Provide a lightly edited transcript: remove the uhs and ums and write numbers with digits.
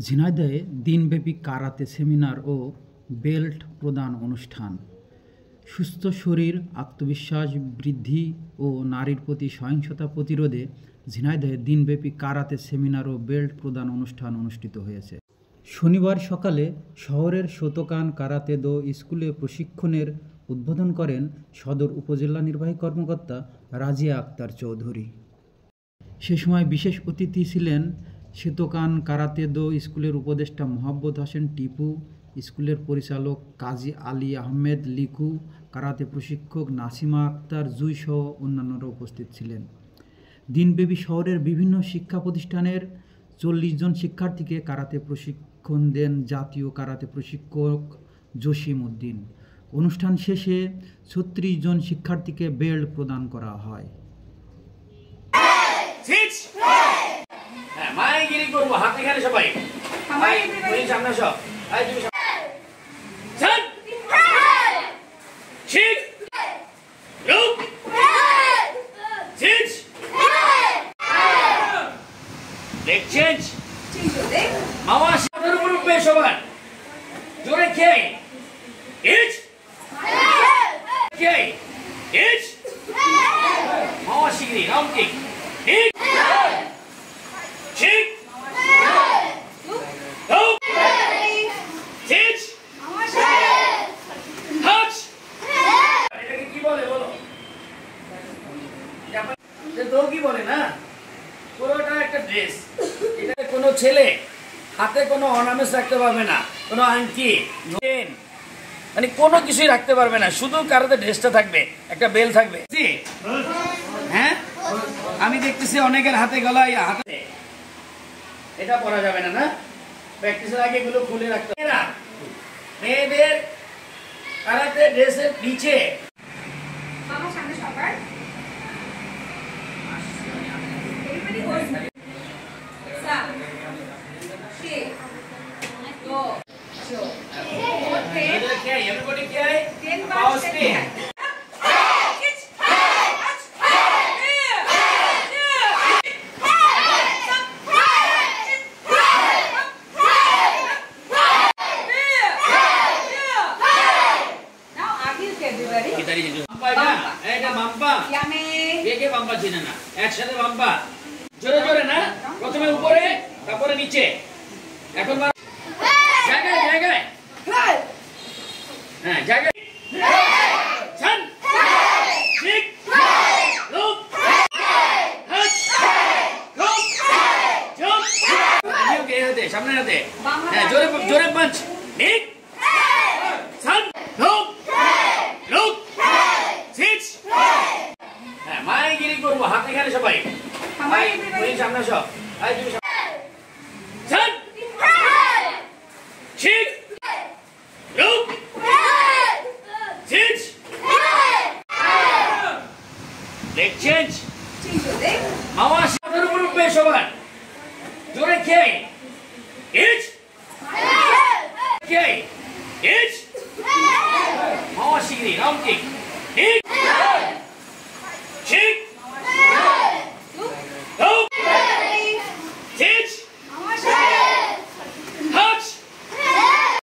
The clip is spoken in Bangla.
ঝিনাইদহে দিনব্যাপী কারাতে সেমিনার ও বেল্ট প্রদান অনুষ্ঠান। সুস্থ শরীর, আত্মবিশ্বাস বৃদ্ধি ও নারীর প্রতি সহিংসতা প্রতিরোধে ঝিনাইদহে দিনব্যাপী কারাতে সেমিনার ও বেল্ট প্রদান অনুষ্ঠান অনুষ্ঠিত হয়েছে। শনিবার সকালে শহরের শতকান কারাতে দো স্কুলে প্রশিক্ষণের উদ্বোধন করেন সদর উপজেলা নির্বাহী কর্মকর্তা রাজিয়া আক্তার চৌধুরী। সে সময় বিশেষ অতিথি ছিলেন শতকান কারাতে দো স্কুলের উপদেষ্টা মোহাম্মদ হোসেন টিপু, স্কুলের পরিচালক কাজী আলী আহমেদ লিকু, কারাতে প্রশিক্ষক নাসিমা আক্তার জুই সহ অন্যান্যরা উপস্থিত ছিলেন। দিনব্যাপী শহরের বিভিন্ন শিক্ষা প্রতিষ্ঠানের 40 জন শিক্ষার্থীকে কারাতে প্রশিক্ষণ দেন জাতীয় কারাতে প্রশিক্ষক জসিম উদ্দিন। অনুষ্ঠান শেষে 36 জন শিক্ষার্থীকে বেল্ট প্রদান করা হয়। কোনো ছেলে হাতে কোনো অর্নামেন্টস রাখতে পারবে না, কোনো আংটি মানে কোনো কিছুই রাখতে পারবে না, শুধু কারাতে ড্রেসটা থাকবে, একটা বেল থাকবে। হ্যাঁ, আমি দেখতেছি অনেকের হাতে গলায় হাতে এটা পরা যাবে না, না প্র্যাকটিসের আগে এগুলো খুলে রাখতে হবে। মেয়েদের কারাতে ড্রেসের নিচে everybody একসাথে বাম্পা জোরে জোরে না, প্রথমে উপরে তারপরে নিচে। এখন জায়গায় জায়গায় হ্যাঁ জায়গায় সামনে হাতে হ্যাঁ জোরে জোরে পাঁচ ঠিক মাইগিরি করবো হাতে খেলে সবাই সামনে সব সবার জোরে খেয়ে মামা শিগগিরি রাউন্ড কিক